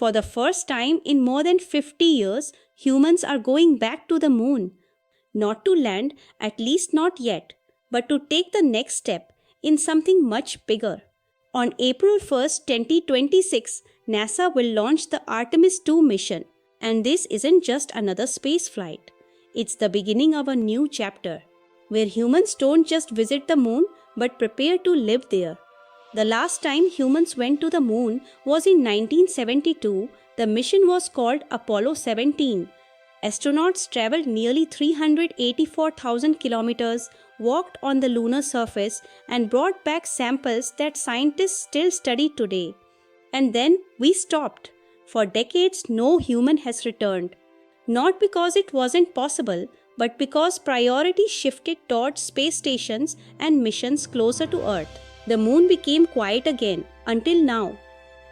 For the first time in more than 50 years, humans are going back to the moon. Not to land, at least not yet, but to take the next step in something much bigger. On April 1st, 2026, NASA will launch the Artemis 2 mission. And this isn't just another space flight. It's the beginning of a new chapter, where humans don't just visit the moon, but prepare to live there. The last time humans went to the moon was in 1972. The mission was called Apollo 17. Astronauts traveled nearly 384,000 kilometers, walked on the lunar surface, and brought back samples that scientists still study today. And then we stopped. For decades, no human has returned. Not because it wasn't possible, but because priorities shifted towards space stations and missions closer to Earth. The moon became quiet again, until now.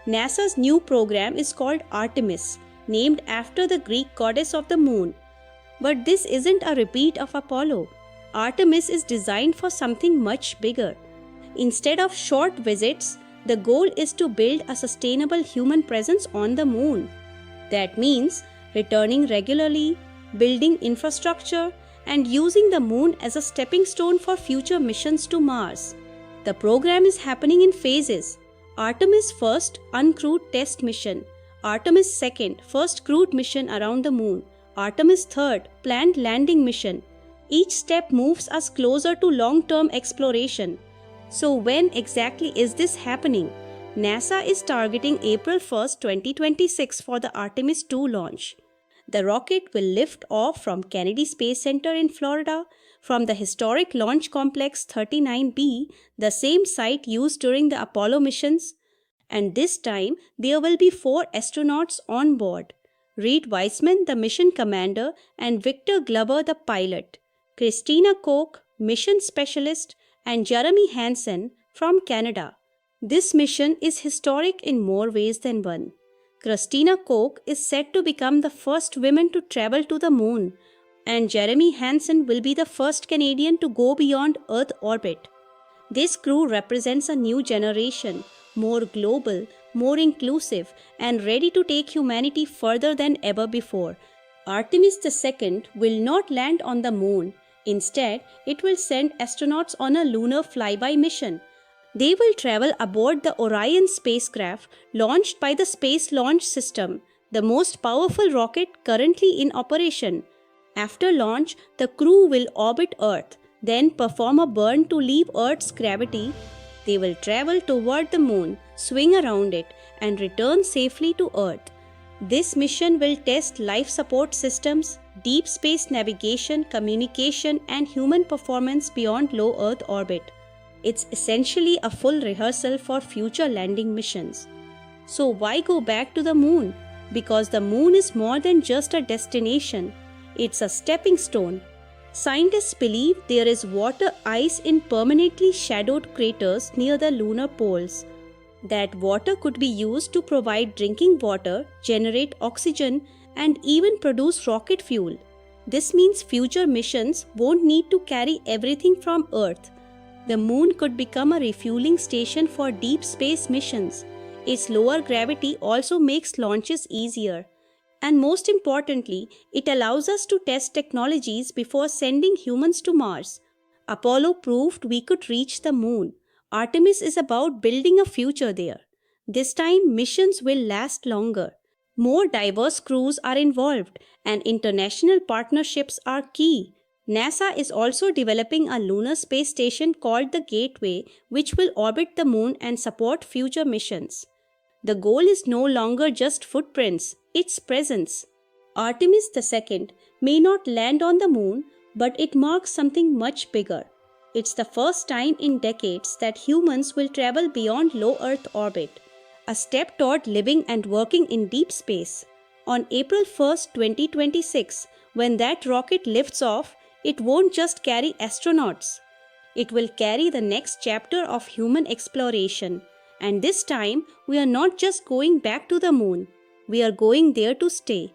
NASA's new program is called Artemis, named after the Greek goddess of the moon. But this isn't a repeat of Apollo. Artemis is designed for something much bigger. Instead of short visits, the goal is to build a sustainable human presence on the moon. That means returning regularly, building infrastructure, and using the moon as a stepping stone for future missions to Mars. The program is happening in phases. Artemis first, uncrewed test mission. Artemis second, first crewed mission around the moon. Artemis third, planned landing mission. Each step moves us closer to long-term exploration. So when exactly is this happening? NASA is targeting April 1st, 2026 for the Artemis 2 launch. The rocket will lift off from Kennedy Space Center in Florida, from the historic Launch Complex 39B, the same site used during the Apollo missions. And this time, there will be 4 astronauts on board. Reed Wiseman, the mission commander, and Victor Glover, the pilot. Christina Koch, mission specialist, and Jeremy Hansen from Canada. This mission is historic in more ways than one. Christina Koch is said to become the first woman to travel to the moon, and Jeremy Hansen will be the first Canadian to go beyond Earth orbit. This crew represents a new generation, more global, more inclusive, and ready to take humanity further than ever before. Artemis II will not land on the moon. Instead, it will send astronauts on a lunar flyby mission. They will travel aboard the Orion spacecraft launched by the Space Launch System, the most powerful rocket currently in operation. After launch, the crew will orbit Earth, then perform a burn to leave Earth's gravity. They will travel toward the moon, swing around it, and return safely to Earth. This mission will test life support systems, deep space navigation, communication, and human performance beyond low Earth orbit. It's essentially a full rehearsal for future landing missions. So why go back to the moon? Because the moon is more than just a destination. It's a stepping stone. Scientists believe there is water ice in permanently shadowed craters near the lunar poles. That water could be used to provide drinking water, generate oxygen, and even produce rocket fuel. This means future missions won't need to carry everything from Earth. The moon could become a refueling station for deep space missions. Its lower gravity also makes launches easier. And most importantly, it allows us to test technologies before sending humans to Mars. Apollo proved we could reach the moon. Artemis is about building a future there. This time, missions will last longer. More diverse crews are involved, and international partnerships are key. NASA is also developing a lunar space station called the Gateway, which will orbit the moon and support future missions. The goal is no longer just footprints, it's presence. Artemis II may not land on the moon, but it marks something much bigger. It's the first time in decades that humans will travel beyond low Earth orbit, a step toward living and working in deep space. On April 1st, 2026, when that rocket lifts off, it won't just carry astronauts. It will carry the next chapter of human exploration. And this time, we are not just going back to the moon. We are going there to stay.